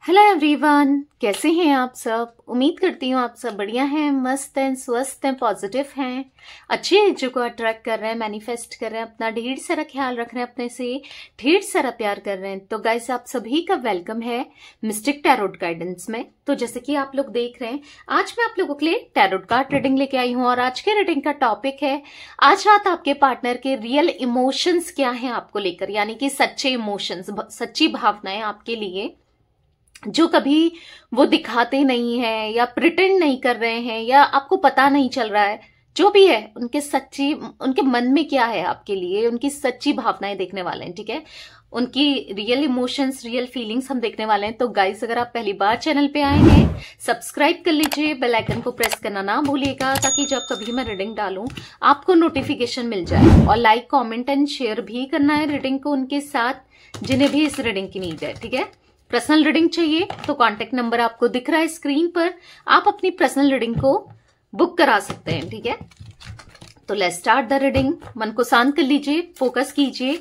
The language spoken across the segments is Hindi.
हेलो एवरीवन, कैसे हैं आप सब। उम्मीद करती हूँ आप सब बढ़िया हैं, मस्त हैं, स्वस्थ हैं, पॉजिटिव हैं, अच्छी एनर्जी को अट्रैक्ट कर रहे हैं, मैनिफेस्ट कर रहे हैं, अपना ढेर सारा ख्याल रख रहे हैं, अपने से ढेर सारा प्यार कर रहे हैं। तो गाइस, आप सभी का वेलकम है मिस्टिक टैरोट गाइडेंस में। तो जैसे कि आप लोग देख रहे हैं, आज मैं आप लोगों के लिए टैरोट कार्ड रीडिंग लेके आई हूँ और आज के रीडिंग का टॉपिक है आज रात आपके पार्टनर के रियल इमोशंस क्या है आपको लेकर, यानी कि सच्चे इमोशंस, सच्ची भावनाएं आपके लिए जो कभी वो दिखाते नहीं है या प्रिटेंड नहीं कर रहे हैं या आपको पता नहीं चल रहा है, जो भी है उनके मन में क्या है आपके लिए, उनकी सच्ची भावनाएं देखने वाले हैं। ठीक है, उनकी रियल इमोशंस, रियल फीलिंग्स हम देखने वाले हैं। तो गाइस, अगर आप पहली बार चैनल पे आए हैं, सब्सक्राइब कर लीजिए, बेल आइकन को प्रेस करना ना भूलिएगा ताकि जब कभी मैं रीडिंग डालूं आपको नोटिफिकेशन मिल जाए। और लाइक, कॉमेंट एंड शेयर भी करना है रीडिंग को उनके साथ जिन्हें भी इस रीडिंग की नीड है। ठीक है, पर्सनल रीडिंग चाहिए तो कांटेक्ट नंबर आपको दिख रहा है स्क्रीन पर, आप अपनी पर्सनल रीडिंग को बुक करा सकते हैं। ठीक है, तो लेट्स स्टार्ट द रीडिंग। मन को शांत कर लीजिए, फोकस कीजिए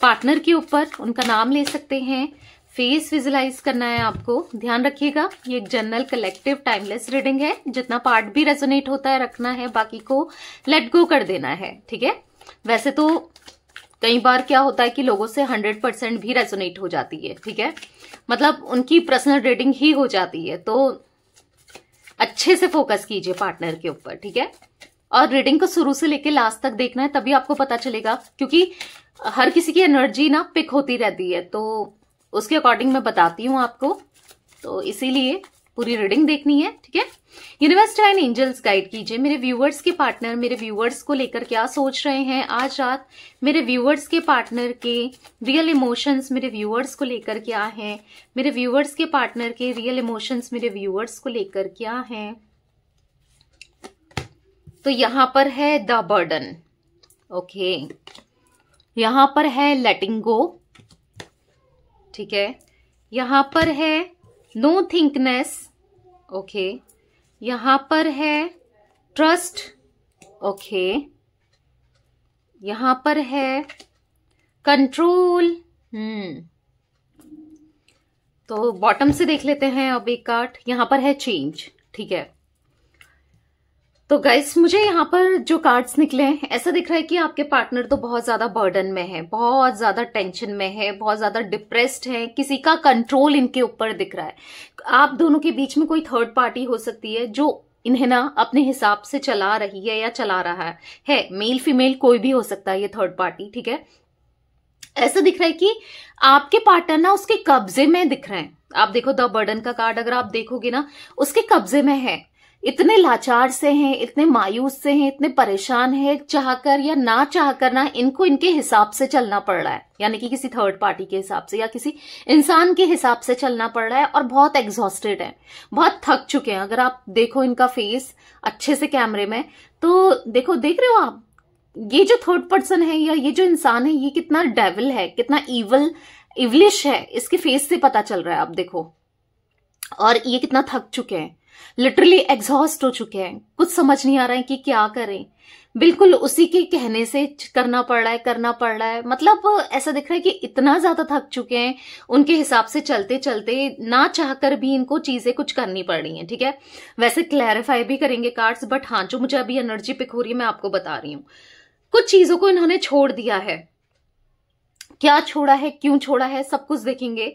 पार्टनर के ऊपर, उनका नाम ले सकते हैं, फेस विजुलाइज करना है आपको। ध्यान रखिएगा, ये एक जनरल कलेक्टिव टाइमलेस रीडिंग है, जितना पार्ट भी रेजोनेट होता है रखना है, बाकी को लेट गो कर देना है। ठीक है, वैसे तो कई बार क्या होता है कि लोगों से 100% भी रेजोनेट हो जाती है। ठीक है, मतलब उनकी पर्सनल रीडिंग ही हो जाती है, तो अच्छे से फोकस कीजिए पार्टनर के ऊपर। ठीक है, और रीडिंग को शुरू से लेके लास्ट तक देखना है, तभी आपको पता चलेगा, क्योंकि हर किसी की एनर्जी ना पिक होती रहती है, तो उसके अकॉर्डिंग मैं बताती हूँ आपको, तो इसीलिए पूरी रीडिंग देखनी है। ठीक है, यूनिवर्स डिवाइन एंजल्स गाइड कीजिए मेरे व्यूअर्स के पार्टनर, मेरे व्यूअर्स को लेकर क्या सोच रहे हैं आज रात, मेरे व्यूअर्स के पार्टनर के रियल इमोशंस मेरे व्यूअर्स को लेकर क्या है, मेरे व्यूअर्स के पार्टनर के रियल इमोशंस मेरे व्यूअर्स को लेकर क्या है। तो यहां पर है द बर्डन, ओके, यहां पर है लेटिंग गो, ठीक है, यहां पर है नो थिंकनेस, ओके, यहां पर है ट्रस्ट, ओके, यहां पर है कंट्रोल। तो बॉटम से देख लेते हैं अब एक कार्ड, यहां पर है चेंज। ठीक है, तो गाइस, मुझे यहाँ पर जो कार्ड्स निकले हैं, ऐसा दिख रहा है कि आपके पार्टनर तो बहुत ज्यादा बर्डन में है, बहुत ज्यादा टेंशन में है, बहुत ज्यादा डिप्रेस्ड है, किसी का कंट्रोल इनके ऊपर दिख रहा है। आप दोनों के बीच में कोई थर्ड पार्टी हो सकती है जो इन्हें ना अपने हिसाब से चला रही है या चला रहा है, मेल फीमेल कोई भी हो सकता है ये थर्ड पार्टी। ठीक है, ऐसा दिख रहा है कि आपके पार्टनर ना उसके कब्जे में दिख रहे हैं। आप देखो, द बर्डन का कार्ड अगर आप देखोगे ना, उसके कब्जे में है, इतने लाचार से हैं, इतने मायूस से हैं, इतने परेशान हैं, चाहकर या ना चाहकर ना इनको इनके हिसाब से चलना पड़ रहा है, यानी कि किसी थर्ड पार्टी के हिसाब से या किसी इंसान के हिसाब से चलना पड़ रहा है, और बहुत एग्जॉस्टेड है, बहुत थक चुके हैं। अगर आप देखो इनका फेस अच्छे से कैमरे में, तो देखो, देख रहे हो आप, ये जो थर्ड पर्सन है या ये जो इंसान है, ये कितना डेविल है, कितना इवलिश है, इसके फेस से पता चल रहा है। आप देखो, और ये कितना थक चुके हैं, लिटरली एग्जॉस्ट हो चुके हैं, कुछ समझ नहीं आ रहा है कि क्या करें, बिल्कुल उसी के कहने से करना पड़ रहा है। मतलब ऐसा दिख रहा है कि इतना ज्यादा थक चुके हैं, उनके हिसाब से चलते चलते ना चाहकर भी इनको चीजें कुछ करनी पड़ रही हैं। ठीक है, वैसे क्लैरिफाई भी करेंगे कार्ड्स, बट हाँ, जो मुझे अभी एनर्जी पिक हो रही है मैं आपको बता रही हूँ। कुछ चीजों को इन्होंने छोड़ दिया है, क्या छोड़ा है, क्यों छोड़ा है, सब कुछ देखेंगे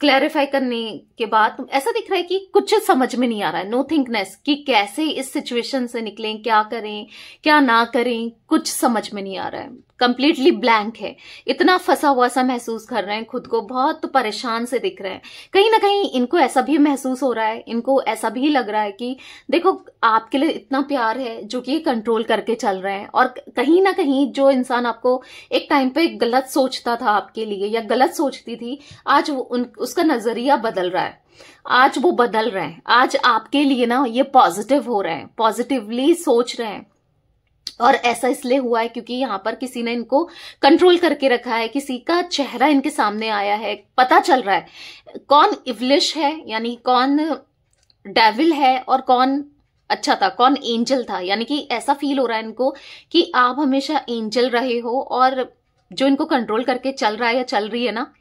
क्लैरिफाई करने के बाद। ऐसा दिख रहा है कि कुछ समझ में नहीं आ रहा है, नो थिंकनेस, कि कैसे इस सिचुएशन से निकलें, क्या करें क्या ना करें, कुछ समझ में नहीं आ रहा है, कंप्लीटली ब्लैंक है, इतना फंसा हुआ सा महसूस कर रहे हैं खुद को, बहुत परेशान से दिख रहे हैं। कहीं ना कहीं इनको ऐसा भी महसूस हो रहा है, इनको ऐसा भी लग रहा है कि देखो, आपके लिए इतना प्यार है जो कि ये कंट्रोल करके चल रहे हैं, और कहीं ना कहीं जो इंसान आपको एक टाइम पे गलत सोचता था आपके लिए या गलत सोचती थी, आज उसका नजरिया बदल रहा है, आज वो बदल रहे हैं, आज आपके लिए ना ये पॉजिटिव हो रहे हैं, पॉजिटिवली सोच रहे हैं। और ऐसा इसलिए हुआ है क्योंकि यहाँ पर किसी ने इनको कंट्रोल करके रखा है, किसी का चेहरा इनके सामने आया है, पता चल रहा है कौन इवलिश है, यानी कौन डेविल है और कौन अच्छा था, कौन एंजल था। यानी कि ऐसा फील हो रहा है इनको कि आप हमेशा एंजल रहे हो और जो इनको कंट्रोल करके चल रहा है या चल रही है ना,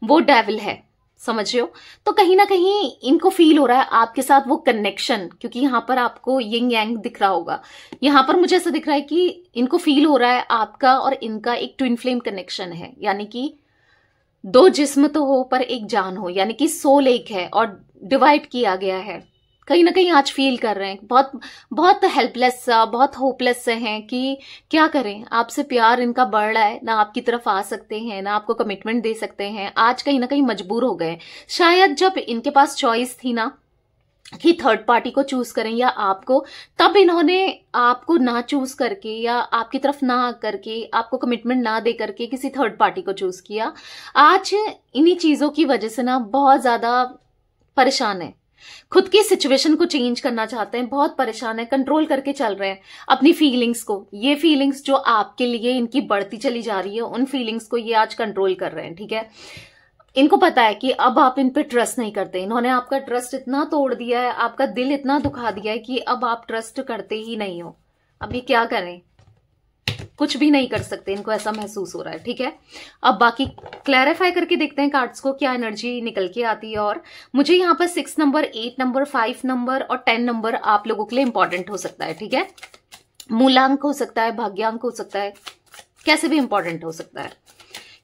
वो डेविल है। समझ रहे हो? तो कहीं ना कहीं इनको फील हो रहा है आपके साथ वो कनेक्शन, क्योंकि यहाँ पर आपको यिंग यांग दिख रहा होगा। यहाँ पर मुझे ऐसा दिख रहा है कि इनको फील हो रहा है आपका और इनका एक ट्विन फ्लेम कनेक्शन है, यानी कि दो जिस्म तो हो पर एक जान हो, यानी कि सोल एक है और डिवाइड किया गया है। कहीं ना कहीं आज फील कर रहे हैं, बहुत बहुत हेल्पलेस सा, बहुत होपलेस से हैं कि क्या करें। आपसे प्यार इनका बढ़ रहा है, ना आपकी तरफ आ सकते हैं, ना आपको कमिटमेंट दे सकते हैं। आज कहीं ना कहीं मजबूर हो गए। शायद जब इनके पास चॉइस थी ना कि थर्ड पार्टी को चूज करें या आपको, तब इन्होंने आपको ना चूज करके या आपकी तरफ ना करके, आपको कमिटमेंट ना दे करके किसी थर्ड पार्टी को चूज किया। आज इन्हीं चीजों की वजह से ना बहुत ज्यादा परेशान है, खुद की सिचुएशन को चेंज करना चाहते हैं, बहुत परेशान है, कंट्रोल करके चल रहे हैं अपनी फीलिंग्स को। ये फीलिंग्स जो आपके लिए इनकी बढ़ती चली जा रही है, उन फीलिंग्स को ये आज कंट्रोल कर रहे हैं, ठीक है। इनको पता है कि अब आप इन पे ट्रस्ट नहीं करते। इन्होंने आपका ट्रस्ट इतना तोड़ दिया है, आपका दिल इतना दुखा दिया है कि अब आप ट्रस्ट करते ही नहीं हो। अब ये क्या करें, कुछ भी नहीं कर सकते, इनको ऐसा महसूस हो रहा है, ठीक है। अब बाकी क्लैरिफाई करके देखते हैं कार्ड्स को क्या एनर्जी निकल के आती है। और मुझे यहाँ पर 6 नंबर, 8 नंबर, 5 नंबर और 10 नंबर आप लोगों के लिए इंपॉर्टेंट हो सकता है, ठीक है। मूलांक हो सकता है, भाग्यांक हो सकता है, कैसे भी इंपॉर्टेंट हो सकता है।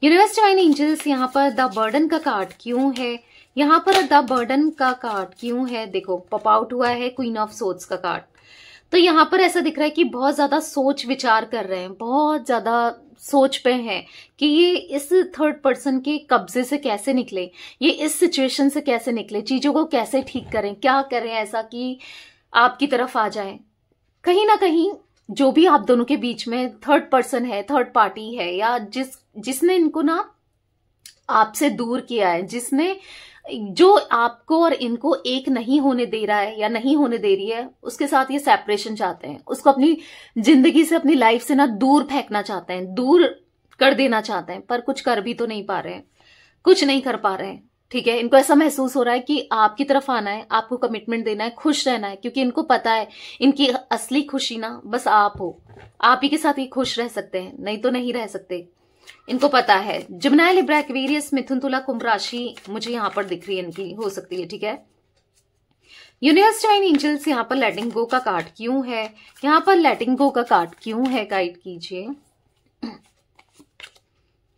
यूनिवर्स डिवाइन एंजल्स, यहाँ पर द बर्डन का कार्ड क्यों है? यहाँ पर द बर्डन का कार्ड क्यों है? देखो पॉप आउट हुआ है क्वीन ऑफ सोर्ड्स का कार्ड। तो यहाँ पर ऐसा दिख रहा है कि बहुत ज्यादा सोच विचार कर रहे हैं, बहुत ज्यादा सोच पे हैं कि ये इस थर्ड पर्सन के कब्जे से कैसे निकले, ये इस सिचुएशन से कैसे निकले, चीजों को कैसे ठीक करें, क्या करें ऐसा कि आपकी तरफ आ जाए। कहीं ना कहीं जो भी आप दोनों के बीच में थर्ड पर्सन है, थर्ड पार्टी है, या जिसने इनको ना आपसे दूर किया है, जिसने जो आपको और इनको एक नहीं होने दे रहा है या नहीं होने दे रही है, उसके साथ ये सेपरेशन चाहते हैं, उसको अपनी जिंदगी से, अपनी लाइफ से ना दूर फेंकना चाहते हैं, दूर कर देना चाहते हैं, पर कुछ कर भी तो नहीं पा रहे हैं, कुछ नहीं कर पा रहे हैं, ठीक है। इनको ऐसा महसूस हो रहा है कि आपकी तरफ आना है, आपको कमिटमेंट देना है, खुश रहना है, क्योंकि इनको पता है इनकी असली खुशी ना बस आप हो, आप ही के साथ ही खुश रह सकते हैं, नहीं तो नहीं रह सकते, इनको पता है। जिमिनी, लिब्रा, एक्वेरियस, मिथुन, तुला, कुंभ राशि मुझे यहाँ पर दिख रही है, इनकी हो सकती है, ठीक है। यूनिवर्स डिवाइन एंजल्स, यहाँ पर लेटिंग गो का कार्ड क्यों है? यहाँ पर लेटिंग गो का कार्ड क्यों है, गाइड कीजिए।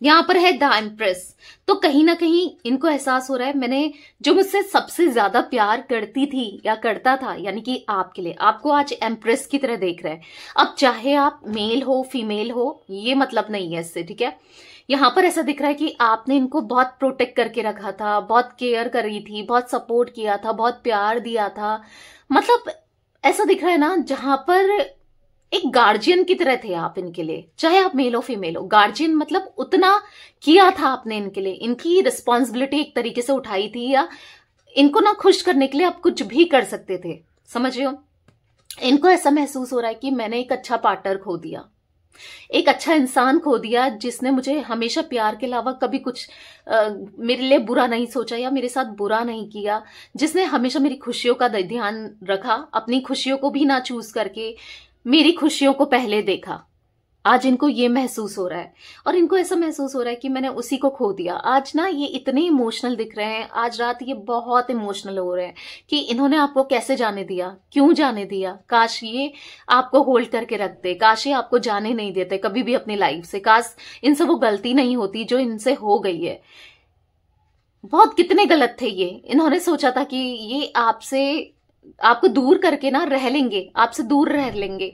यहाँ पर है द एम्प्रेस। तो कहीं ना कहीं इनको एहसास हो रहा है, मैंने जो मुझसे सबसे ज्यादा प्यार करती थी या करता था, यानी कि आपके लिए, आपको आज एम्प्रेस की तरह देख रहे हैं। अब चाहे आप मेल हो फीमेल हो, ये मतलब नहीं है इससे, ठीक है। यहाँ पर ऐसा दिख रहा है कि आपने इनको बहुत प्रोटेक्ट करके रखा था, बहुत केयर करी थी, बहुत सपोर्ट किया था, बहुत प्यार दिया था। मतलब ऐसा दिख रहा है ना, जहां पर एक गार्जियन की तरह थे आप इनके लिए, चाहे आप मेल हो फीमेल हो। गार्जियन मतलब उतना किया था आपने इनके लिए, इनकी रिस्पॉन्सिबिलिटी एक तरीके से उठाई थी, या इनको ना खुश करने के लिए आप कुछ भी कर सकते थे, समझ रहे हो। इनको ऐसा महसूस हो रहा है कि मैंने एक अच्छा पार्टनर खो दिया, एक अच्छा इंसान खो दिया, जिसने मुझे हमेशा प्यार के अलावा कभी कुछ मेरे लिए बुरा नहीं सोचा या मेरे साथ बुरा नहीं किया, जिसने हमेशा मेरी खुशियों का ध्यान रखा, अपनी खुशियों को भी ना चूज करके मेरी खुशियों को पहले देखा। आज इनको ये महसूस हो रहा है, और इनको ऐसा महसूस हो रहा है कि मैंने उसी को खो दिया। आज ना ये इतने इमोशनल दिख रहे हैं, आज रात ये बहुत इमोशनल हो रहे हैं कि इन्होंने आपको कैसे जाने दिया, क्यों जाने दिया। काश ये आपको होल्ड करके रखते, काश ये आपको जाने नहीं देते कभी भी अपनी लाइफ से, काश इनसे वो गलती नहीं होती जो इनसे हो गई है। बहुत कितने गलत थे ये, इन्होंने सोचा था कि ये आपको दूर करके ना रह लेंगे, आपसे दूर रह लेंगे,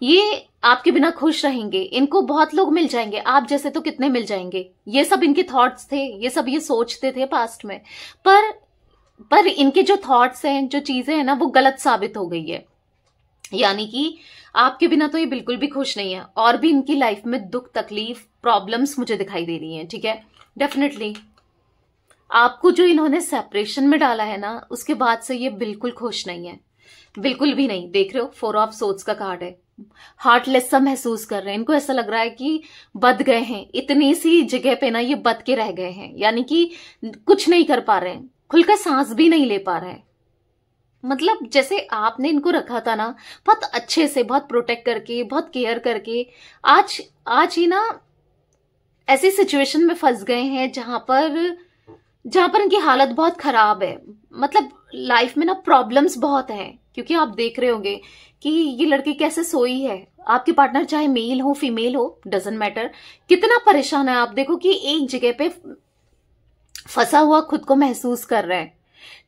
ये आपके बिना खुश रहेंगे, इनको बहुत लोग मिल जाएंगे, आप जैसे तो कितने मिल जाएंगे। ये सब इनके थॉट्स थे, ये सब ये सोचते थे पास्ट में, पर इनके जो थॉट्स हैं, जो चीजें हैं ना, वो गलत साबित हो गई है। यानी कि आपके बिना तो ये बिल्कुल भी खुश नहीं है, और भी इनकी लाइफ में दुख तकलीफ प्रॉब्लम्स मुझे दिखाई दे रही हैं, ठीक है। डेफिनेटली आपको जो इन्होंने सेपरेशन में डाला है ना, उसके बाद से ये बिल्कुल खुश नहीं है, बिल्कुल भी नहीं। देख रहे हो 4 ऑफ सोर्ड्स का कार्ड है, हार्टलेस सा महसूस कर रहे हैं। इनको ऐसा लग रहा है कि बद गए हैं, इतनी सी जगह पे ना ये बद के रह गए हैं, यानी कि कुछ नहीं कर पा रहे हैं, खुलकर सांस भी नहीं ले पा रहे हैं। मतलब जैसे आपने इनको रखा था ना बहुत अच्छे से, बहुत प्रोटेक्ट करके, बहुत केयर करके, आज ही ना ऐसी सिचुएशन में फंस गए हैं जहां पर जहां पर इनकी हालत बहुत खराब है। मतलब लाइफ में ना प्रॉब्लम्स बहुत हैं, क्योंकि आप देख रहे होंगे कि ये लड़की कैसे सोई है। आपकी पार्टनर चाहे मेल हो फीमेल हो, डजेंट मैटर, कितना परेशान है। आप देखो कि एक जगह पे फंसा हुआ खुद को महसूस कर रहे हैं।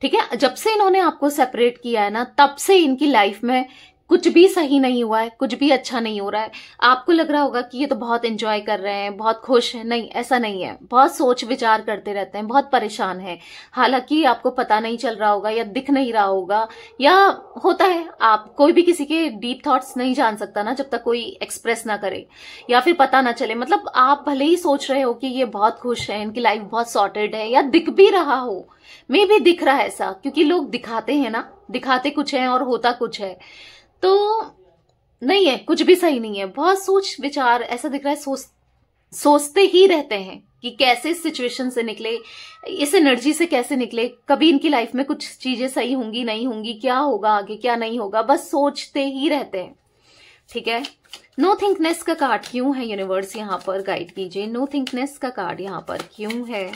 ठीक है, जब से इन्होंने आपको सेपरेट किया है ना, तब से इनकी लाइफ में कुछ भी सही नहीं हुआ है, कुछ भी अच्छा नहीं हो रहा है। आपको लग रहा होगा कि ये तो बहुत एंजॉय कर रहे हैं, बहुत खुश हैं। नहीं, ऐसा नहीं है। बहुत सोच विचार करते रहते हैं, बहुत परेशान है। हालांकि आपको पता नहीं चल रहा होगा या दिख नहीं रहा होगा, या होता है, आप कोई भी किसी के डीप थॉट्स नहीं जान सकता ना जब तक कोई एक्सप्रेस ना करे या फिर पता ना चले। मतलब आप भले ही सोच रहे हो कि ये बहुत खुश है, इनकी लाइफ बहुत सॉर्टेड है, या दिख भी रहा हो, मे भी दिख रहा है ऐसा, क्योंकि लोग दिखाते हैं ना, दिखाते कुछ है और होता कुछ है। तो नहीं है, कुछ भी सही नहीं है। बहुत सोच विचार, ऐसा दिख रहा है सोचते ही रहते हैं कि कैसे इस सिचुएशन से निकले, इस एनर्जी से कैसे निकले। कभी इनकी लाइफ में कुछ चीजें सही होंगी नहीं होंगी, क्या होगा आगे क्या नहीं होगा, बस सोचते ही रहते हैं। ठीक है, नो थिंकनेस का कार्ड क्यों है यूनिवर्स, यहाँ पर गाइड कीजिए। नो थिंकनेस का कार्ड यहाँ पर क्यों है?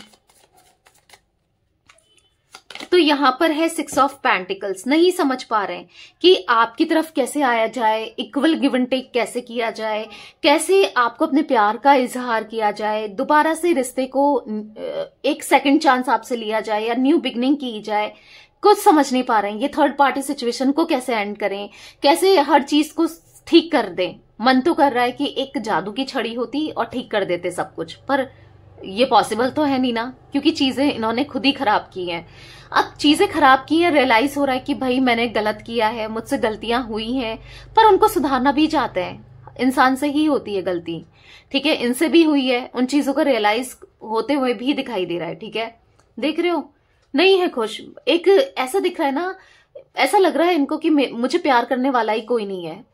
तो यहाँ पर है 6 ऑफ पेंटिकल्स। नहीं समझ पा रहे हैं कि आपकी तरफ कैसे आया जाए, इक्वल गिव एंड टेक कैसे किया जाए, कैसे आपको अपने प्यार का इजहार किया जाए, दोबारा से रिश्ते को एक सेकंड चांस आपसे लिया जाए या न्यू बिगनिंग की जाए। कुछ समझ नहीं पा रहे हैं। ये थर्ड पार्टी सिचुएशन को कैसे एंड करें, कैसे हर चीज को ठीक कर दें। मन तो कर रहा है कि एक जादू की छड़ी होती और ठीक कर देते सब कुछ, पर ये पॉसिबल तो है नहीं ना, क्योंकि चीजें इन्होंने खुद ही खराब की हैं। अब चीजें खराब की हैं, रियलाइज हो रहा है कि भाई मैंने गलत किया है, मुझसे गलतियां हुई हैं, पर उनको सुधारना भी चाहते हैं। इंसान से ही होती है गलती, ठीक है, इनसे भी हुई है। उन चीजों को रियलाइज होते हुए भी दिखाई दे रहा है। ठीक है, देख रहे हो, नहीं है खुश। एक ऐसा दिख रहा है ना, ऐसा लग रहा है इनको कि मुझे प्यार करने वाला ही कोई नहीं है,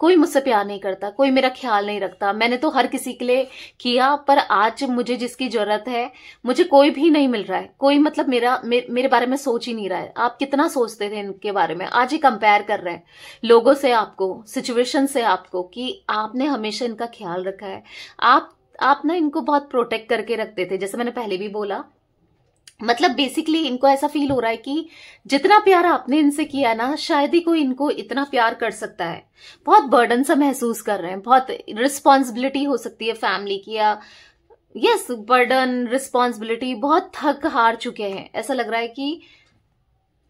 कोई मुझसे प्यार नहीं करता, कोई मेरा ख्याल नहीं रखता। मैंने तो हर किसी के लिए किया, पर आज मुझे जिसकी जरूरत है मुझे कोई भी नहीं मिल रहा है। कोई मतलब मेरे बारे में सोच ही नहीं रहा है। आप कितना सोचते थे इनके बारे में, आज ही कंपेयर कर रहे हैं लोगों से, आपको सिचुएशन से, आपको कि आपने हमेशा इनका ख्याल रखा है। आप ना इनको बहुत प्रोटेक्ट करके रखते थे, जैसे मैंने पहले भी बोला। मतलब बेसिकली इनको ऐसा फील हो रहा है कि जितना प्यार आपने इनसे किया ना, शायद ही कोई इनको इतना प्यार कर सकता है। बहुत बर्डन सा महसूस कर रहे हैं, बहुत रिस्पॉन्सिबिलिटी हो सकती है फैमिली की, या यस बर्डन रिस्पॉन्सिबिलिटी, बहुत थक हार चुके हैं। ऐसा लग रहा है कि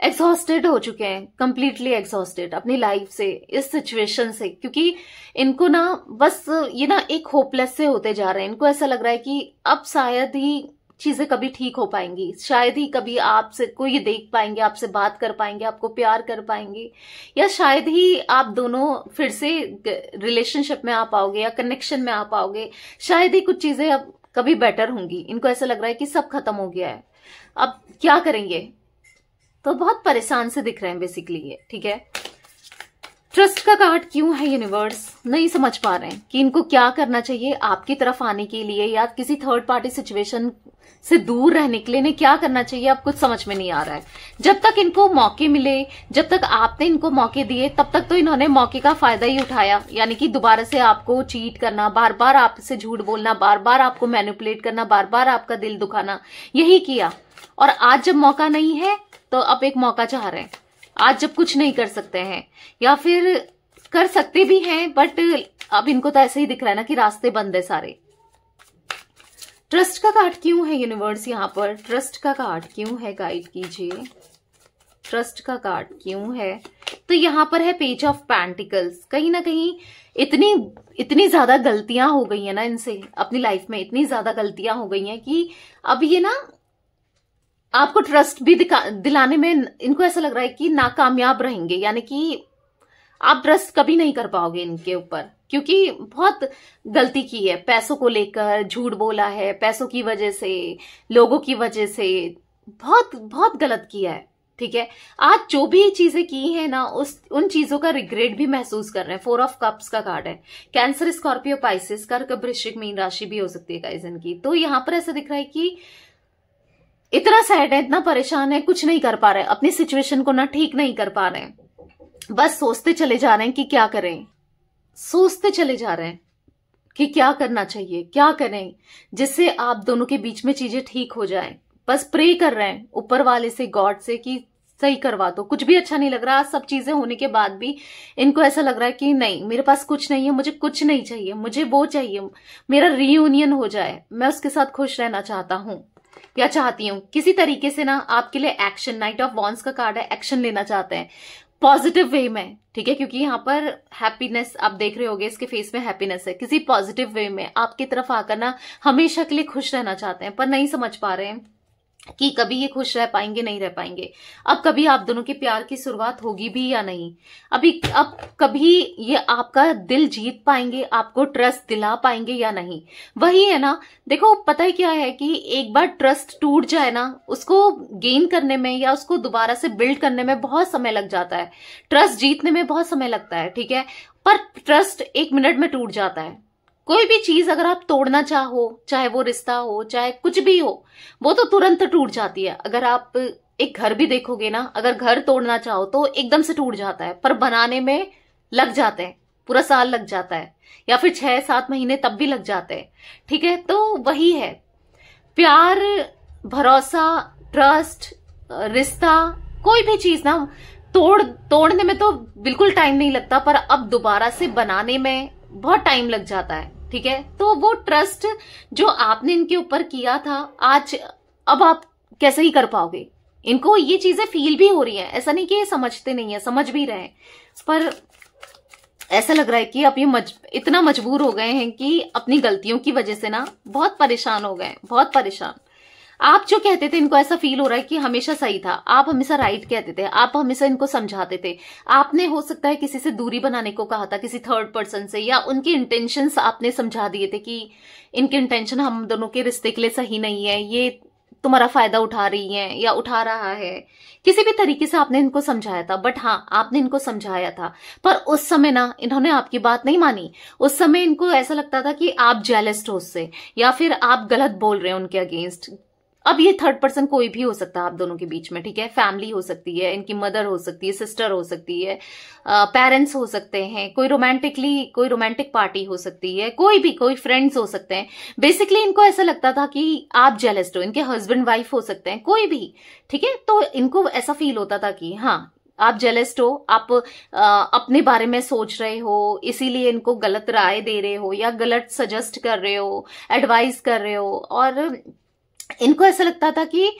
एग्जॉस्टेड हो चुके हैं, कंप्लीटली एग्जॉस्टेड अपनी लाइफ से, इस सिचुएशन से। क्योंकि इनको ना बस ये ना एक होपलेस से होते जा रहे हैं। इनको ऐसा लग रहा है कि अब शायद ही चीजें कभी ठीक हो पाएंगी, शायद ही कभी आपसे कोई देख पाएंगे, आपसे बात कर पाएंगे, आपको प्यार कर पाएंगे, या शायद ही आप दोनों फिर से रिलेशनशिप में आ पाओगे या कनेक्शन में आ पाओगे। शायद ही कुछ चीजें अब कभी बेटर होंगी। इनको ऐसा लग रहा है कि सब खत्म हो गया है, अब क्या करेंगे। तो बहुत परेशान से दिख रहे हैं बेसिकली ये। ठीक है, ट्रस्ट का कार्ड क्यों है यूनिवर्स, नहीं समझ पा रहे हैं कि इनको क्या करना चाहिए आपकी तरफ आने के लिए, या किसी थर्ड पार्टी सिचुएशन से दूर रहने के लिए इन्हें क्या करना चाहिए, अब कुछ समझ में नहीं आ रहा है। जब तक इनको मौके मिले, जब तक आपने इनको मौके दिए, तब तक तो इन्होंने मौके का फायदा ही उठाया। यानी कि दोबारा से आपको चीट करना, बार बार आपसे झूठ बोलना, बार बार आपको मैनिपुलेट करना, बार बार आपका दिल दुखाना, यही किया। और आज जब मौका नहीं है तो अब एक मौका चाह रहे हैं। आज जब कुछ नहीं कर सकते हैं, या फिर कर सकते भी हैं, बट अब इनको तो ऐसे ही दिख रहा है ना कि रास्ते बंद है सारे। ट्रस्ट का कार्ड क्यों है यूनिवर्स, यहाँ पर ट्रस्ट का कार्ड क्यों है, गाइड कीजिए। ट्रस्ट का कार्ड क्यों है? तो यहाँ पर है पेज ऑफ पेंटिकल्स। कहीं ना कहीं इतनी ज्यादा गलतियां हो गई है ना इनसे अपनी लाइफ में, इतनी ज्यादा गलतियां हो गई हैं कि अब ये ना आपको ट्रस्ट भी दिलाने में इनको ऐसा लग रहा है कि नाकामयाब रहेंगे। यानी कि आप ट्रस्ट कभी नहीं कर पाओगे इनके ऊपर, क्योंकि बहुत गलती की है। पैसों को लेकर झूठ बोला है, पैसों की वजह से, लोगों की वजह से, बहुत बहुत गलत किया है। ठीक है, आज जो भी चीजें की है ना, उन चीजों का रिग्रेट भी महसूस कर रहे हैं। 4 ऑफ कप्स का कार्ड है। कैंसर, स्कॉर्पियो, पाइसेस, कर्क, वृश्चिक, मीन राशि भी हो सकती है गाइस इनकी। तो यहां पर ऐसा दिख रहा है कि इतना सैड है, इतना परेशान है, कुछ नहीं कर पा रहे, अपनी सिचुएशन को ना ठीक नहीं कर पा रहे हैं। बस सोचते चले जा रहे हैं कि क्या करें, सोचते चले जा रहे हैं कि क्या करना चाहिए, क्या करें जिससे आप दोनों के बीच में चीजें ठीक हो जाएं। बस प्रे कर रहे हैं ऊपर वाले से, गॉड से, कि सही करवा दो। कुछ भी अच्छा नहीं लग रहा। सब चीजें होने के बाद भी इनको ऐसा लग रहा है कि नहीं, मेरे पास कुछ नहीं है, मुझे कुछ नहीं चाहिए, मुझे वो चाहिए, मेरा रीयूनियन हो जाए, मैं उसके साथ खुश रहना चाहता हूं या चाहती हूँ। किसी तरीके से ना आपके लिए एक्शन, नाइट ऑफ वॉन्ड्स का कार्ड है, एक्शन लेना चाहते हैं पॉजिटिव वे में, ठीक है, क्योंकि यहाँ पर हैप्पीनेस आप देख रहे होगे, इसके फेस में हैप्पीनेस है। किसी पॉजिटिव वे में आपकी तरफ आकर ना हमेशा के लिए खुश रहना चाहते हैं, पर नहीं समझ पा रहे हैं कि कभी ये खुश रह पाएंगे, नहीं रह पाएंगे। अब कभी आप दोनों के प्यार की शुरुआत होगी भी या नहीं, अब कभी ये आपका दिल जीत पाएंगे, आपको ट्रस्ट दिला पाएंगे या नहीं। वही है ना, देखो पता है क्या है कि एक बार ट्रस्ट टूट जाए ना, उसको गेन करने में या उसको दोबारा से बिल्ड करने में बहुत समय लग जाता है। ट्रस्ट जीतने में बहुत समय लगता है, ठीक है, पर ट्रस्ट 1 मिनट में टूट जाता है। कोई भी चीज अगर आप तोड़ना चाहो, चाहे वो रिश्ता हो, चाहे कुछ भी हो, वो तो तुरंत टूट जाती है। अगर आप एक घर भी देखोगे ना, अगर घर तोड़ना चाहो तो एकदम से टूट जाता है, पर बनाने में लग जाते हैं, पूरा साल लग जाता है, या फिर 6-7 महीने तब भी लग जाते हैं, ठीक है। तो वही है, प्यार, भरोसा, ट्रस्ट, रिश्ता, कोई भी चीज ना तोड़ने में तो बिल्कुल टाइम नहीं लगता, पर अब दोबारा से बनाने में बहुत टाइम लग जाता है, ठीक है। तो वो ट्रस्ट जो आपने इनके ऊपर किया था, आज अब आप कैसे ही कर पाओगे। इनको ये चीजें फील भी हो रही हैं, ऐसा नहीं कि ये समझते नहीं है, समझ भी रहे हैं, पर ऐसा लग रहा है कि अब ये इतना मजबूर हो गए हैं कि अपनी गलतियों की वजह से ना बहुत परेशान हो गए, बहुत परेशान। आप जो कहते थे, इनको ऐसा फील हो रहा है कि हमेशा सही था, आप हमेशा राइट कहते थे, आप हमेशा इनको समझाते थे। आपने हो सकता है किसी से दूरी बनाने को कहा था, किसी थर्ड पर्सन से, या उनके इंटेंशंस आपने समझा दिए थे कि इनके इंटेंशन हम दोनों के रिश्ते के लिए सही नहीं है, ये तुम्हारा फायदा उठा रही है या उठा रहा है। किसी भी तरीके से आपने इनको समझाया था, बट हाँ, आपने इनको समझाया था, पर उस समय ना इन्होंने आपकी बात नहीं मानी। उस समय इनको ऐसा लगता था कि आप जेलस हो उससे, या फिर आप गलत बोल रहे हैं उनके अगेंस्ट। अब ये थर्ड पर्सन कोई भी हो सकता है आप दोनों के बीच में, ठीक है। फैमिली हो सकती है, इनकी मदर हो सकती है, सिस्टर हो सकती है, पेरेंट्स हो सकते हैं, कोई रोमांटिक पार्टी हो सकती है, कोई फ्रेंड्स हो सकते हैं। बेसिकली इनको ऐसा लगता था कि आप जेलस हो, इनके हस्बैंड वाइफ हो सकते हैं, कोई भी, ठीक है। तो इनको ऐसा फील होता था कि हाँ, आप जेलस हो, आप अपने बारे में सोच रहे हो, इसीलिए इनको गलत राय दे रहे हो या गलत सजेस्ट कर रहे हो, एडवाइस कर रहे हो। और इनको ऐसा लगता था कि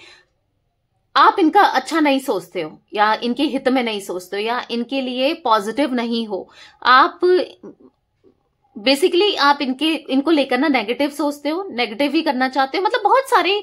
आप इनका अच्छा नहीं सोचते हो, या इनके हित में नहीं सोचते हो, या इनके लिए पॉजिटिव नहीं हो। आप बेसिकली आप इनको लेकर ना नेगेटिव सोचते हो, नेगेटिव ही करना चाहते हो। मतलब बहुत सारे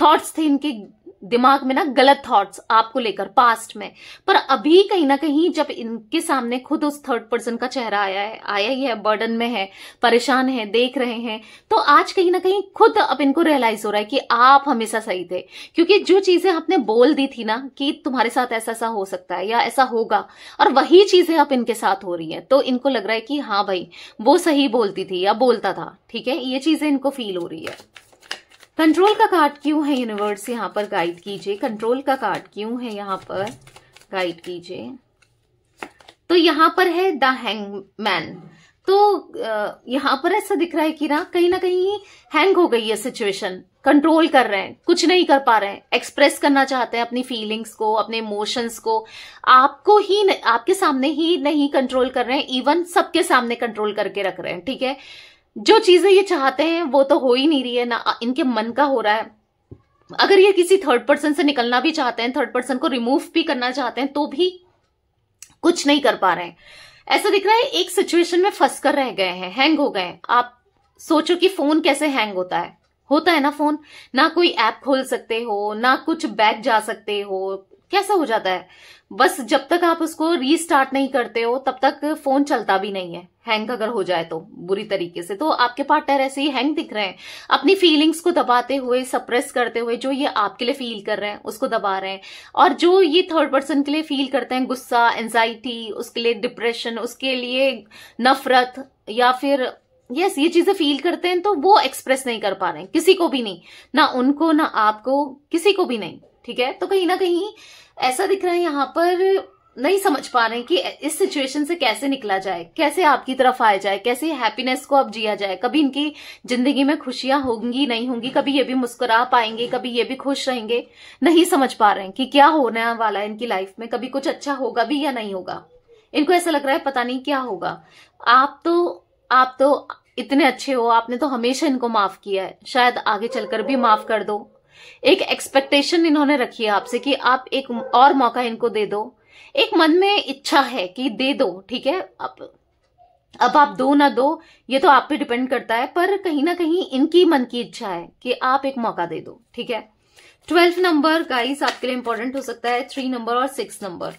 थॉट्स थे इनके दिमाग में ना, गलत थॉट्स आपको लेकर पास्ट में। पर अभी कहीं ना कहीं जब इनके सामने खुद उस थर्ड पर्सन का चेहरा आया ही है, बर्डन में है, परेशान है, देख रहे हैं, तो आज कहीं ना कहीं खुद अब इनको रियलाइज हो रहा है कि आप हमेशा सही थे। क्योंकि जो चीजें आपने बोल दी थी ना कि तुम्हारे साथ ऐसा ऐसा हो सकता है या ऐसा होगा, और वही चीजें अब इनके साथ हो रही है, तो इनको लग रहा है कि हाँ भाई, वो सही बोलती थी या बोलता था, ठीक है। ये चीजें इनको फील हो रही है। कंट्रोल का कार्ड क्यों है यूनिवर्स, यहाँ पर गाइड कीजिए। कंट्रोल का कार्ड क्यों है यहाँ पर, गाइड कीजिए। तो यहाँ पर है द हैंगमैन। तो यहाँ पर ऐसा दिख रहा है कि ना कहीं हैंग हो गई है सिचुएशन, कंट्रोल कर रहे हैं, कुछ नहीं कर पा रहे हैं, एक्सप्रेस करना चाहते हैं अपनी फीलिंग्स को, अपने इमोशंस को, आपको ही आपके सामने ही नहीं कंट्रोल कर रहे हैं, इवन सबके सामने कंट्रोल करके रख रहे हैं, ठीक है। जो चीजें ये चाहते हैं वो तो हो ही नहीं रही है ना, इनके मन का हो रहा है। अगर ये किसी थर्ड पर्सन से निकलना भी चाहते हैं, थर्ड पर्सन को रिमूव भी करना चाहते हैं, तो भी कुछ नहीं कर पा रहे हैं। ऐसा दिख रहा है एक सिचुएशन में फंस कर रह गए हैं, हैंग हो गए हैं। आप सोचो कि फोन कैसे हैंग होता है ना फोन, ना कोई ऐप खोल सकते हो, ना कुछ बैक जा सकते हो, कैसा हो जाता है। बस जब तक आप उसको रीस्टार्ट नहीं करते हो तब तक फोन चलता भी नहीं है, हैंग अगर हो जाए तो बुरी तरीके से। तो आपके पार्टनर ऐसे ही हैंग दिख रहे हैं, अपनी फीलिंग्स को दबाते हुए, सप्रेस करते हुए, जो ये आपके लिए फील कर रहे हैं उसको दबा रहे हैं। और जो ये थर्ड पर्सन के लिए फील करते हैं, गुस्सा, एंजाइटी, उसके लिए डिप्रेशन, उसके लिए नफरत, या फिर यस, ये चीजें फील करते हैं, तो वो एक्सप्रेस नहीं कर पा रहे हैं, किसी को भी नहीं, ना उनको ना आपको, किसी को भी नहीं, ठीक है। तो कहीं ना कहीं ऐसा दिख रहा है यहाँ पर नहीं समझ पा रहे हैं कि इस सिचुएशन से कैसे निकला जाए, कैसे आपकी तरफ आया जाए, कैसे हैप्पीनेस को अब जिया जाए। कभी इनकी जिंदगी में खुशियां होंगी नहीं होंगी, कभी ये भी मुस्कुरा पाएंगे, कभी ये भी खुश रहेंगे, नहीं समझ पा रहे हैं कि क्या होने वाला है इनकी लाइफ में। कभी कुछ अच्छा होगा भी या नहीं होगा, इनको ऐसा लग रहा है पता नहीं क्या होगा। आप तो इतने अच्छे हो, आपने तो हमेशा इनको माफ किया है, शायद आगे चलकर भी माफ कर दो। एक एक्सपेक्टेशन इन्होंने रखी है आपसे कि आप एक और मौका इनको दे दो। एक मन में इच्छा है कि दे दो, ठीक है। अब आप दो ना दो ये तो आप पे डिपेंड करता है, पर कहीं ना कहीं इनकी मन की इच्छा है कि आप एक मौका दे दो, ठीक है। 12 नंबर गाइस आपके लिए इंपॉर्टेंट हो सकता है, 3 नंबर और 6 नंबर।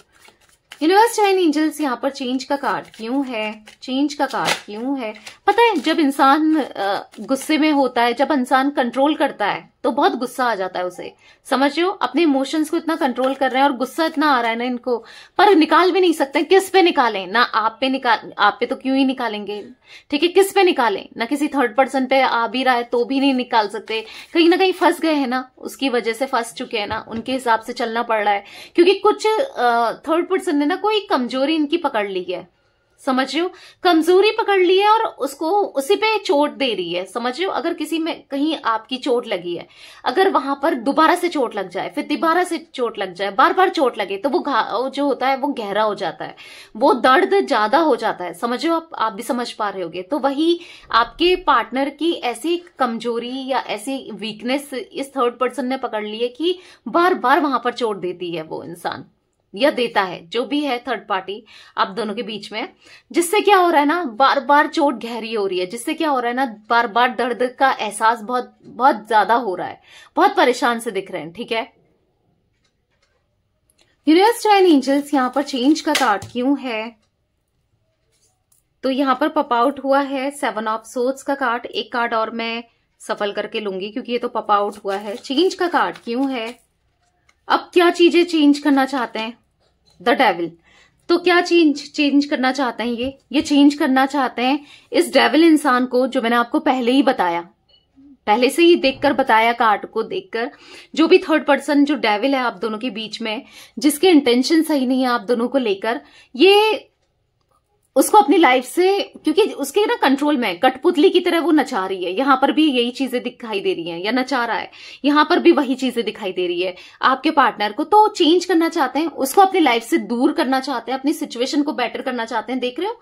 यूनिवर्स एंड एंजल्स यहाँ पर चेंज का कार्ड क्यों है, चेंज का कार्ड क्यों है? पता है जब इंसान गुस्से में होता है, जब इंसान कंट्रोल करता है तो बहुत गुस्सा आ जाता है उसे, समझ रहे हो। अपने इमोशंस को इतना कंट्रोल कर रहे हैं और गुस्सा इतना आ रहा है ना इनको, पर निकाल भी नहीं सकते। किस पे निकालें ना, आप पे तो क्यों ही निकालेंगे, ठीक है। किस पे निकालें ना, किसी थर्ड पर्सन पे आ भी रहा है तो भी नहीं निकाल सकते। कहीं ना कहीं फंस गए हैं ना, उसकी वजह से फंस चुके हैं ना, उनके हिसाब से चलना पड़ रहा है। क्योंकि कुछ थर्ड पर्सन ने ना कोई कमजोरी इनकी पकड़ ली है, समझ रहे हो। कमजोरी पकड़ ली है और उसको उसी पे चोट दे रही है, समझ रहे हो। अगर किसी में कहीं आपकी चोट लगी है, अगर वहां पर दोबारा से चोट लग जाए, फिर दोबारा से चोट लग जाए, बार बार चोट लगे, तो वो घाव जो होता है वो गहरा हो जाता है, वो दर्द ज्यादा हो जाता है, समझ रहे हो। आप भी समझ पा रहे होगे। तो वही आपके पार्टनर की ऐसी कमजोरी या ऐसी वीकनेस इस थर्ड पर्सन ने पकड़ ली है कि बार बार वहां पर चोट देती है वो इंसान, या देता है, जो भी है थर्ड पार्टी आप दोनों के बीच में। जिससे क्या हो रहा है ना, बार बार चोट गहरी हो रही है, जिससे क्या हो रहा है ना, बार बार दर्द का एहसास बहुत बहुत ज्यादा हो रहा है, बहुत परेशान से दिख रहे हैं, ठीक है। यूनिवर्स एंड एंजल्स यहाँ पर चेंज का कार्ड क्यों है? तो यहाँ पर पॉप आउट हुआ है 7 ऑफ सोर्ड्स का कार्ड। एक कार्ड और मैं सफल करके लूंगी क्योंकि ये तो पॉप आउट हुआ है। चेंज का कार्ड क्यों है? अब क्या चीजें चेंज करना चाहते हैं द डेविल? तो क्या चेंज करना चाहते हैं ये चेंज करना चाहते हैं इस डेविल इंसान को, जो मैंने आपको पहले ही बताया, पहले से ही देखकर बताया, कार्ड को देखकर। जो भी थर्ड पर्सन जो डेविल है आप दोनों के बीच में, जिसके इंटेंशन सही नहीं है आप दोनों को लेकर, ये उसको अपनी लाइफ से, क्योंकि उसके ना कंट्रोल में कठपुतली की तरह वो नचा रही है। यहां पर भी यही चीजें दिखाई दे रही हैं, या नचा रहा है, यहां पर भी वही चीजें दिखाई दे रही है आपके पार्टनर को। तो चेंज करना चाहते हैं, उसको अपनी लाइफ से दूर करना चाहते हैं, अपनी सिचुएशन को बेटर करना चाहते हैं। देख रहे हो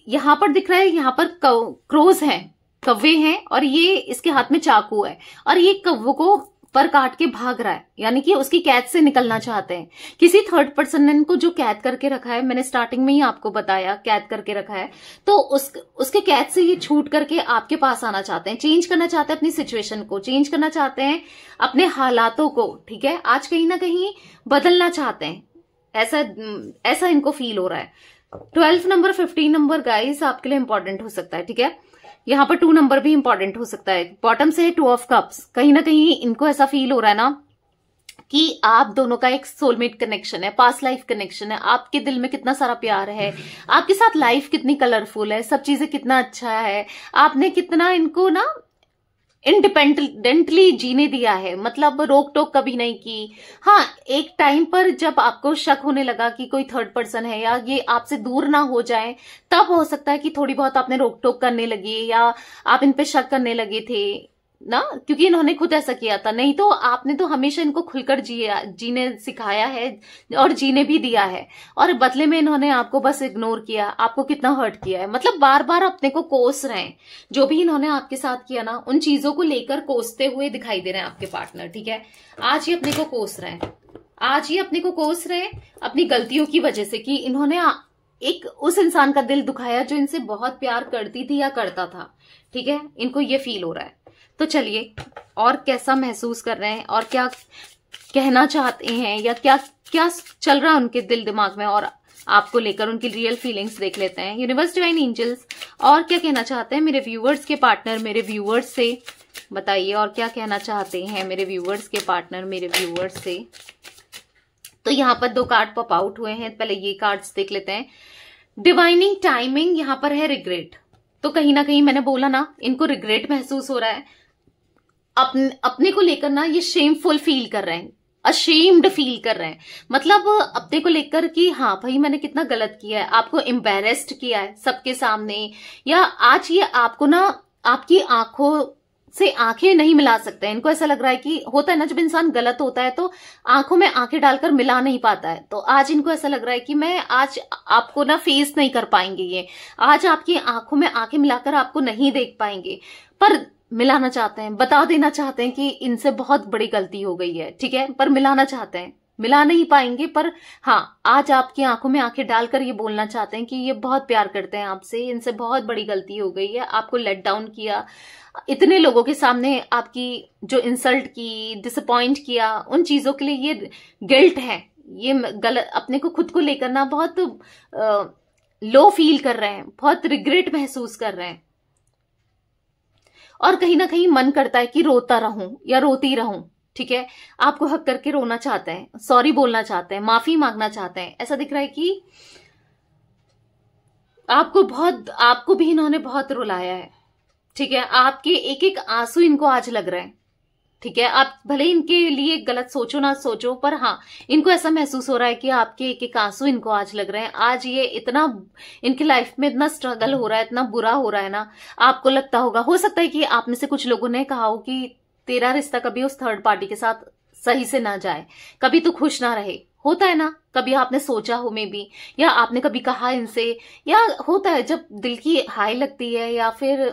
यहां पर दिख रहा है, यहां पर क्रोज है, कौवे हैं, और ये इसके हाथ में चाकू है, और ये कौवों को पर काट के भाग रहा है, यानी कि उसकी कैद से निकलना चाहते हैं। किसी थर्ड पर्सन ने इनको जो कैद करके रखा है, मैंने स्टार्टिंग में ही आपको बताया, कैद करके रखा है, तो उसके कैद से ये छूट करके आपके पास आना चाहते हैं। चेंज करना चाहते हैं अपनी सिचुएशन को, चेंज करना चाहते हैं अपने हालातों को, ठीक है। आज कहीं ना कहीं बदलना चाहते हैं, ऐसा इनको फील हो रहा है। 12 नंबर 15 नंबर गाइस आपके लिए इंपॉर्टेंट हो सकता है, ठीक है। यहाँ पर 2 नंबर भी इंपॉर्टेंट हो सकता है। बॉटम से 2 ऑफ कप्स, कहीं ना कहीं इनको ऐसा फील हो रहा है ना कि आप दोनों का एक सोलमेट कनेक्शन है, पास्ट लाइफ कनेक्शन है। आपके दिल में कितना सारा प्यार है, आपके साथ लाइफ कितनी कलरफुल है, सब चीजें कितना अच्छा है, आपने कितना इनको ना इंडिपेंडेंटली जीने दिया है, मतलब रोक टोक कभी नहीं की। हाँ, एक टाइम पर जब आपको शक होने लगा कि कोई थर्ड पर्सन है या ये आपसे दूर ना हो जाए, तब हो सकता है कि थोड़ी बहुत आपने रोक टोक करने लगी या आप इन पे शक करने लगे थे ना, क्योंकि इन्होंने खुद ऐसा किया था। नहीं तो आपने तो हमेशा इनको खुलकर जीने सिखाया है और जीने भी दिया है, और बदले में इन्होंने आपको बस इग्नोर किया, आपको कितना हर्ट किया है। मतलब बार बार अपने को कोस रहे हैं, जो भी इन्होंने आपके साथ किया ना, उन चीजों को लेकर कोसते हुए दिखाई दे रहे हैं आपके पार्टनर, ठीक है। आज ये अपने को कोस रहे हैं, आज ये अपने को कोस रहे हैं अपनी गलतियों की वजह से, कि इन्होंने एक उस इंसान का दिल दुखाया जो इनसे बहुत प्यार करती थी या करता था, ठीक है। इनको ये फील हो रहा है। तो चलिए, और कैसा महसूस कर रहे हैं और क्या कहना चाहते हैं, या क्या क्या चल रहा है उनके दिल दिमाग में और आपको लेकर, उनकी रियल फीलिंग्स देख लेते हैं। यूनिवर्स डिवाइन एंजल्स और क्या कहना चाहते हैं मेरे व्यूअर्स के पार्टनर, मेरे व्यूअर्स से बताइए, और क्या कहना चाहते हैं मेरे व्यूअर्स के पार्टनर, मेरे व्यूअर्स से। तो यहाँ पर 2 कार्ड पॉप आउट हुए हैं, पहले ये कार्ड्स देख लेते हैं। डिवाइनिंग टाइमिंग, यहाँ पर है रिग्रेट। तो कहीं ना कहीं मैंने बोला ना, इनको रिग्रेट महसूस हो रहा है, अपने को लेकर ना ये शेमफुल फील कर रहे हैं। अशेम्ड फील कर रहे हैं, मतलब अपने को लेकर कि हाँ भाई मैंने कितना गलत किया है, आपको एम्बेरेस्ड किया है सबके सामने, या आज ये आपको ना आपकी आंखों से आंखें नहीं मिला सकते हैं। इनको ऐसा लग रहा है कि होता है ना जब इंसान गलत होता है तो आंखों में आंखें डालकर मिला नहीं पाता है, तो आज इनको ऐसा लग रहा है कि मैं आज आपको ना फेस नहीं कर पाएंगे, ये आज आपकी आंखों में आंखें मिलाकर आपको नहीं देख पाएंगे, पर मिलाना चाहते हैं, बता देना चाहते हैं कि इनसे बहुत बड़ी गलती हो गई है, ठीक है, पर मिलाना चाहते हैं, मिला नहीं पाएंगे, पर हाँ आज आपकी आंखों में आंखें डालकर ये बोलना चाहते हैं कि ये बहुत प्यार करते हैं आपसे, इनसे बहुत बड़ी गलती हो गई है, आपको लेट डाउन किया, इतने लोगों के सामने आपकी जो इंसल्ट की, डिसअपॉइंट किया, उन चीजों के लिए ये गिल्ट है, ये गलत अपने को खुद को लेकर ना बहुत लो फील कर रहे हैं, बहुत रिग्रेट महसूस कर रहे हैं, और कहीं ना कहीं मन करता है कि रोता रहूं या रोती रहूं, ठीक है, आपको हक करके रोना चाहते हैं, सॉरी बोलना चाहते हैं, माफी मांगना चाहते हैं। ऐसा दिख रहा है कि आपको भी इन्होंने बहुत रुलाया है, ठीक है, आपके एक एक आंसू इनको आज लग रहे हैं, ठीक है, आप भले इनके लिए गलत सोचो ना सोचो, पर हाँ इनको ऐसा महसूस हो रहा है कि आपके एक एक आंसू इनको आज लग रहे हैं। आज ये इतना इनकी लाइफ में इतना स्ट्रगल हो रहा है, इतना बुरा हो रहा है ना, आपको लगता होगा, हो सकता है कि आप में से कुछ लोगों ने कहा हो कि तेरा रिश्ता कभी उस थर्ड पार्टी के साथ सही से ना जाए, कभी तू खुश ना रहे, होता है ना, कभी आपने सोचा हो में भी, या आपने कभी कहा इनसे, या होता है जब दिल की हाय लगती है या फिर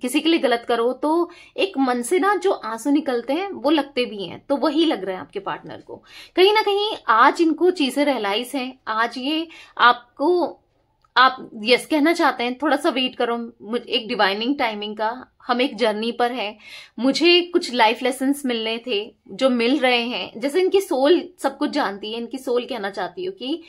किसी के लिए गलत करो तो एक मन से ना जो आंसू निकलते हैं वो लगते भी हैं, तो वही लग रहा है आपके पार्टनर को। कहीं ना कहीं आज इनको चीजें रियलाइज हैं, आज ये आपको आप यस कहना चाहते हैं, थोड़ा सा वेट करो, एक डिवाइनिंग टाइमिंग का, हम एक जर्नी पर है, मुझे कुछ लाइफ लेसन्स मिलने थे जो मिल रहे हैं, जैसे इनकी सोल सब कुछ जानती है, इनकी सोल कहना चाहती हो कि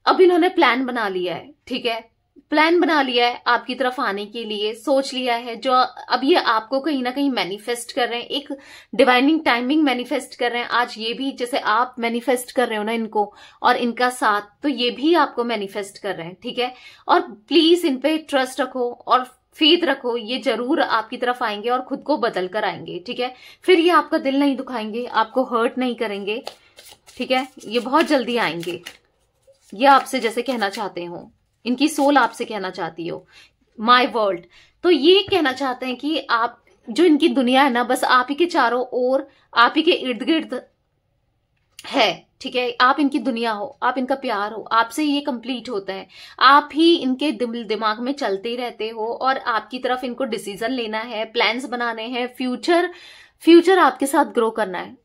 अब इन्होंने प्लान बना लिया है, ठीक है, प्लान बना लिया है आपकी तरफ आने के लिए, सोच लिया है, जो अब ये आपको कहीं ना कहीं मैनिफेस्ट कर रहे हैं, एक डिवाइनिंग टाइमिंग मैनिफेस्ट कर रहे हैं। आज ये भी जैसे आप मैनिफेस्ट कर रहे हो ना इनको और इनका साथ, तो ये भी आपको मैनिफेस्ट कर रहे हैं, ठीक है, और प्लीज इन पे ट्रस्ट रखो और फेथ रखो, ये जरूर आपकी तरफ आएंगे और खुद को बदल कर आएंगे, ठीक है, फिर ये आपका दिल नहीं दुखाएंगे, आपको हर्ट नहीं करेंगे, ठीक है, ये बहुत जल्दी आएंगे, ये आपसे जैसे कहना चाहते हो, इनकी सोल आपसे कहना चाहती हो माय वर्ल्ड, तो ये कहना चाहते हैं कि आप जो इनकी दुनिया है ना बस आप ही के चारों ओर, आप ही के इर्द गिर्द है, ठीक है, आप इनकी दुनिया हो, आप इनका प्यार हो, आपसे ये कंप्लीट होता है, आप ही इनके दिमाग में चलते रहते हो और आपकी तरफ इनको डिसीजन लेना है, प्लान्स बनाने हैं, फ्यूचर आपके साथ ग्रो करना है,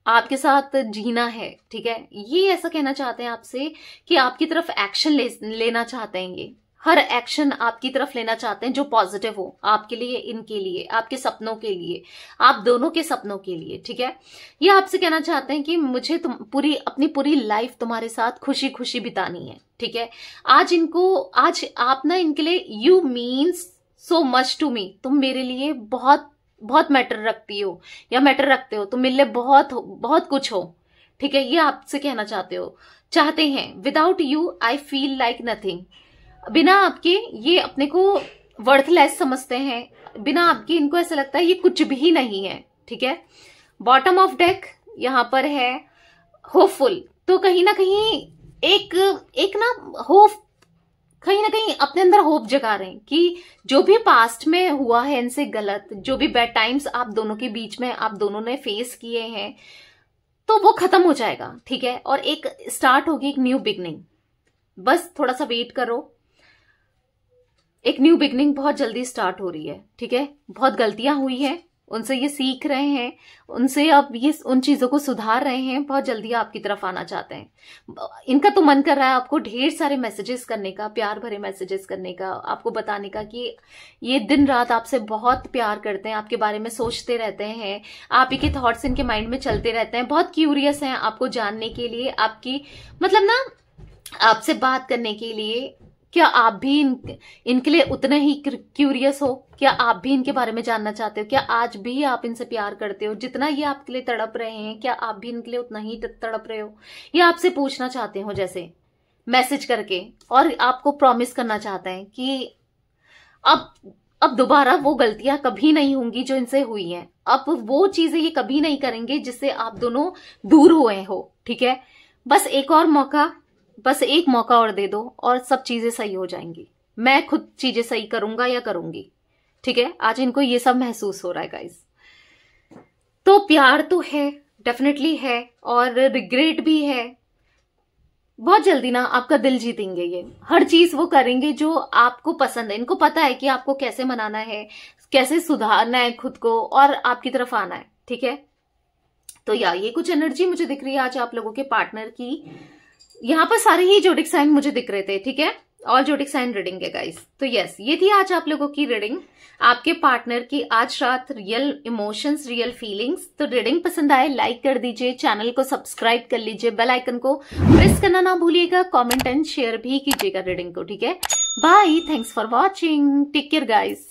आपके साथ जीना है, ठीक है, ये ऐसा कहना चाहते हैं आपसे कि आपकी तरफ एक्शन लेना चाहते हैं, ये हर एक्शन आपकी तरफ लेना चाहते हैं जो पॉजिटिव हो आपके लिए, इनके लिए, आपके सपनों के लिए, आप दोनों के सपनों के लिए, ठीक है, ये आपसे कहना चाहते हैं कि मुझे अपनी पूरी लाइफ तुम्हारे साथ खुशी खुशी बितानी है, ठीक है, आज आप ना इनके लिए you means so much to me, तुम मेरे लिए बहुत बहुत मैटर रखती हो या मैटर रखते हो, तुम मेरे लिए बहुत बहुत कुछ हो, ठीक है, ये आपसे कहना चाहते हैं, without you I feel like nothing, बिना आपके ये अपने को वर्थलेस समझते हैं, बिना आपके इनको ऐसा लगता है ये कुछ भी नहीं है, ठीक है, बॉटम ऑफ डेक यहां पर है होपफुल, तो कहीं ना कहीं एक ना होप, कहीं ना कहीं अपने अंदर होप जगा रहे हैं कि जो भी पास्ट में हुआ है इनसे गलत, जो भी बैड टाइम्स आप दोनों के बीच में आप दोनों ने फेस किए हैं, तो वो खत्म हो जाएगा, ठीक है, और एक स्टार्ट होगी एक न्यू बिगनिंग, बस थोड़ा सा वेट करो, एक न्यू बिगनिंग बहुत जल्दी स्टार्ट हो रही है, ठीक है, बहुत गलतियां हुई है, उनसे ये सीख रहे हैं, उनसे अब ये उन चीजों को सुधार रहे हैं, बहुत जल्दी आपकी तरफ आना चाहते हैं, इनका तो मन कर रहा है आपको ढेर सारे मैसेजेस करने का, प्यार भरे मैसेजेस करने का, आपको बताने का कि ये दिन रात आपसे बहुत प्यार करते हैं, आपके बारे में सोचते रहते हैं, आप ही के थॉट्स इनके माइंड में चलते रहते हैं, बहुत क्यूरियस हैं आपको जानने के लिए, आपकी मतलब ना आपसे बात करने के लिए, क्या आप भी इनके लिए उतने ही क्यूरियस हो, क्या आप भी इनके बारे में जानना चाहते हो, क्या आज भी आप इनसे प्यार करते हो, जितना ये आपके लिए तड़प रहे हैं क्या आप भी इनके लिए उतना ही तड़प रहे हो, ये आपसे पूछना चाहते हो जैसे मैसेज करके, और आपको प्रॉमिस करना चाहते हैं कि अब दोबारा वो गलतियां कभी नहीं होंगी जो इनसे हुई हैं। अब वो चीजें ये कभी नहीं करेंगे जिससे आप दोनों दूर हुए हो, ठीक है। बस एक और मौका, बस एक मौका और दे दो और सब चीजें सही हो जाएंगी। मैं खुद चीजें सही करूंगा या करूंगी, ठीक है। आज इनको ये सब महसूस हो रहा है गाइस। तो प्यार तो है, डेफिनेटली है, और रिग्रेट भी है। बहुत जल्दी ना आपका दिल जीतेंगे ये, हर चीज वो करेंगे जो आपको पसंद है। इनको पता है कि आपको कैसे मनाना है, कैसे सुधारना है खुद को और आपकी तरफ आना है, ठीक है। तो ये कुछ एनर्जी मुझे दिख रही है आज आप लोगों के पार्टनर की। यहाँ पर सारे ही जोडिक साइन मुझे दिख रहे थे, ठीक है। ऑल जोडिक साइन रीडिंग है गाइस। तो यस, ये थी आज आप लोगों की रीडिंग, आपके पार्टनर की आज रात रियल इमोशंस, रियल फीलिंग्स। तो रीडिंग पसंद आए लाइक कर दीजिए, चैनल को सब्सक्राइब कर लीजिए, बेल आइकन को प्रेस करना ना भूलिएगा, कमेंट एंड शेयर भी कीजिएगा रीडिंग को, ठीक है। Bye, thanks for watching, take care guys.